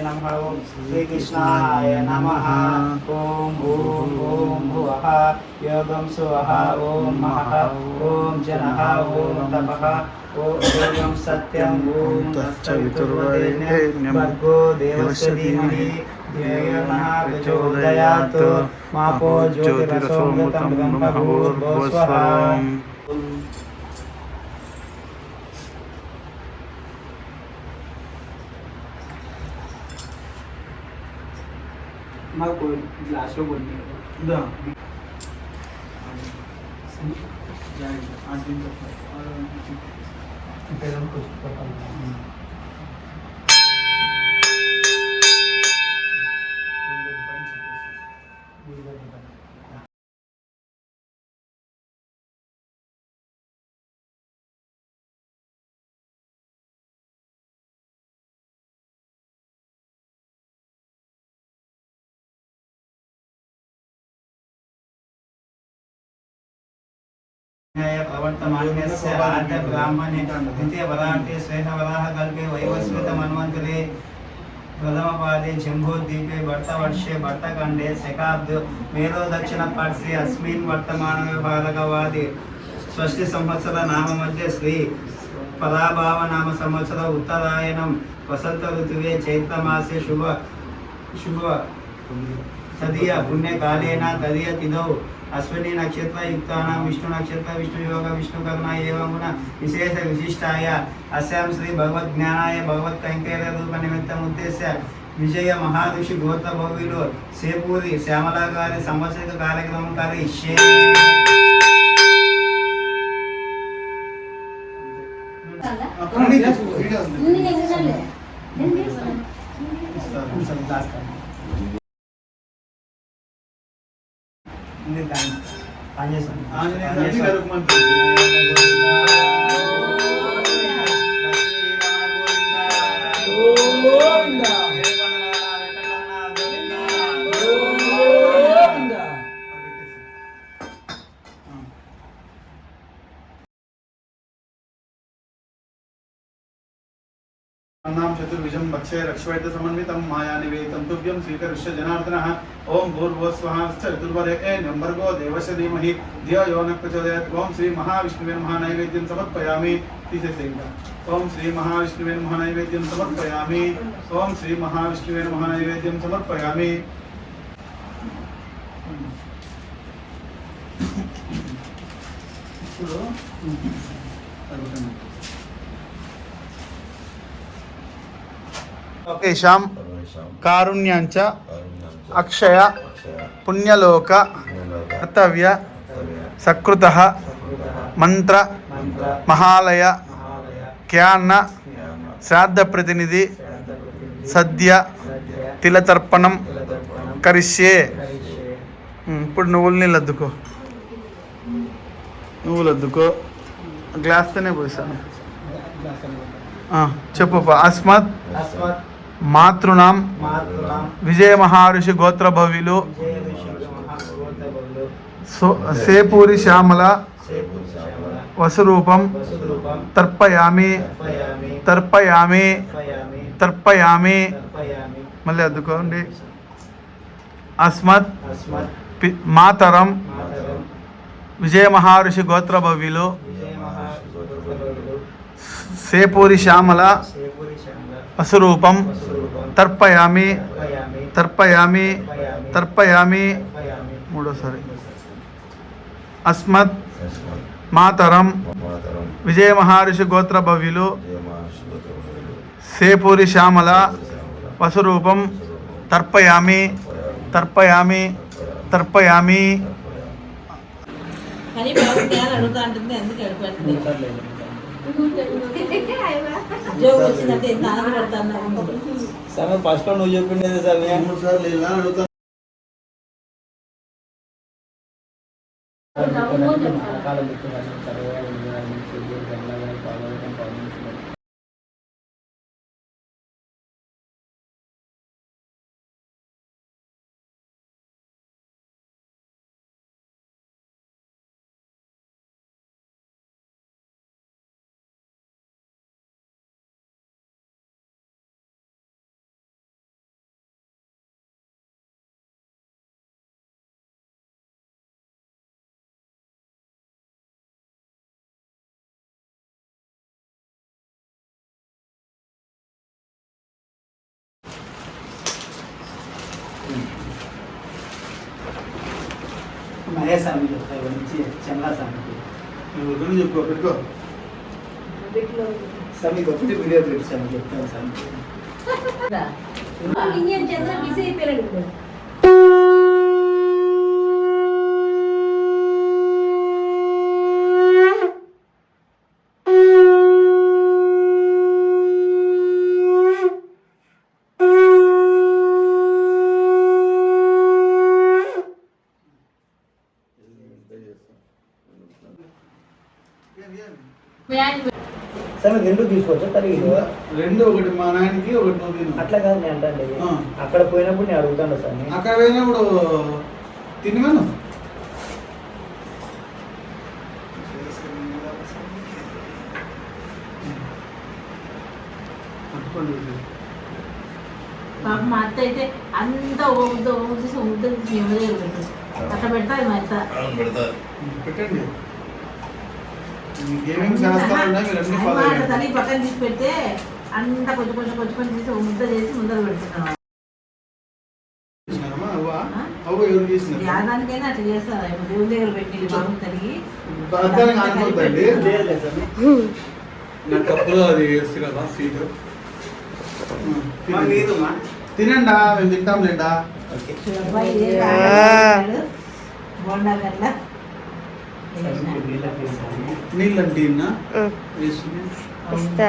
नमः ओम श्री कृष्णाय नमः ओम भूम ओम भुवः योगं सुवः ओम महः ओम जनः ओम तपः ओम योगं सत्यं ओम तत्सवितुर्वरेण्यं भर्गो देवस्य धीमहि धियो नः प्रचोदयात् मापो ज्योतिरसोमृतं ब्रह्मभूर्भुवस्वः। మాకు గ్లాస్లో కొన్ని प्रवर्तमान्यस्य आद्य ब्राह्मणे द्वितीय वरान्ते स्वेहवराह कल्पे वैवस्वत मन्वन्तरे प्रथमपादे जम्बोद्वीपे भट्टवर्षे भट्टखण्डे शकाब्दे मेरो दक्षिणपार्श्वे अस्मिन् वर्तमाने बालकवादे षष्ठी संवत्सर नाम मध्ये श्री पराभाव नाम संवत्सर उत्तरायणं वसंत ऋतुवे चैत्रमासे शुभ तदीय पुण्यकालेन तदीय तिथौ अश्विनी नक्षत्र युक्तानां विष्णु नक्षत्र विष्णु योग विष्णुकर्मा एवं गुण विशेष विशिष्टाय अस्यां श्री भगवत ज्ञानाय भगवत कैंकर्य रूप निमित्तम उद्देश्य विजय महाऋषि गोत्र भव्युలు సేపూరి శ్యామల గారి సంవత్సరిక కార్యక్రమం కరిష్యే। नाम चतुर्भुजं भक्षे रक्षवैत समन्वितं मायानिवेदितं तुभ्यं स्वीकरिष्य जनार्दनः ओम भूर्भुवस्वः चतुर्वरेण्यं भर्गो देवस्य धीमहि धियो यो नः प्रचोदयात् ओम श्री महाविष्णुवे नमः नैवेद्यं समर्पयामि। ओम श्री महाविष्णुवे नमः नैवेद्यं समर्पयामि। ओम श्री महाविष्णुवे नमः नैवेद्यं समर्पयामि। सर्वेषां कारुण्यांच अक्षय पुण्यलोक कर्तव्य सकृतः मंत्र महालय क्यान्न श्राद्ध प्रतिनिधि सद्य तिलतर्पणं करिष्ये। ఇప్పుడు నువ్వులు అద్దుకో గ్లాస్తోనే పోసాను చెప్పు అస్మత్ మాతృనాం విజయ మహర్షి గోత్ర భవ్యులు సేపూరి శ్యామల వసురూపం తర్పయామి తర్పయామి తర్పయామి మళ్ళీ అద్దుకోండి అస్మత్ మాతరం విజయ మహర్షి గోత్ర భవ్యులు సేపూరి శ్యామల వసురూపం తర్పయామి తర్పయామి తర్పయామి మూడోసారి అస్మత్ మాతరం విజయ మహర్షి గోత్ర భవ్యులు సేపూరి శ్యామల వసురూపం తర్పయామి తర్పయామి తర్పయామి। అని బాబు జ్ఞానం అడుగుతా ఉంటుంది అందుకే అడుగుతుంది జోక్ వచ్చిందంటే ఎంత ఆనందపడతాను సార్ ఫస్ట్ నువ్వు చెప్పిండేది సార్ మహేష్ స్వామి చెప్తాయి మంచి చంద్ర స్వామికి నువ్వు వద్దని చెప్పుకో పెట్టుకో స్వామికి ఒకటి వీడియో పెట్టాను చెప్తాను స్వామికి ఇండియన్ చంద్ర బిజీ అయిపోయాడు ఇప్పుడు. స్వామి రెండు తీసుకోవచ్చా తల్లి రెండు, ఒకటి మా నాయనకి ఒకటి నువ్వు తిను. అట్లా కాదు నేను అంటే ఆ. అక్కడ పోయినప్పుడు నేను అడుగుతాను స్వామి అక్కడ పోయినప్పుడు తినగాను పాప మా అత్త అయితే అంతా ఓ ముద్ద తీసి ఎవరే పెట్టు అట్లా పెడతాది మా అత్త. పెట్టండి. ఏమేమి శాస్త్రాలు ఉన్నాయి మీరు అన్ని ఫాలో అమ్మ చేయండి. తల్లి పక్కన తీసి పెడితే అంతా కొంచెం కొంచెం కొంచెం కొంచెం తీసి ఓ ముద్ద చేసి ముందర పెడుతున్నాం. చేసినారమ్మా? అవ్వ ఆ? అవ్వ ఎవరు చేసినారు? యాదానికైనా అట్లా చేస్తారు ఇప్పుడు దేవుని దగ్గర పెట్టి బాబు తల్లి అర్థానికి అనుకోద్దండి. లేదు స్వామి నా కప్పులో అది వేసి కదా సీటు లేదు మా తినండా, మేము తింటాం లేండా. ఓకే అబ్బాయి బోండా కల్లా నీళ్ళంటే వేసుకుని ఇస్తా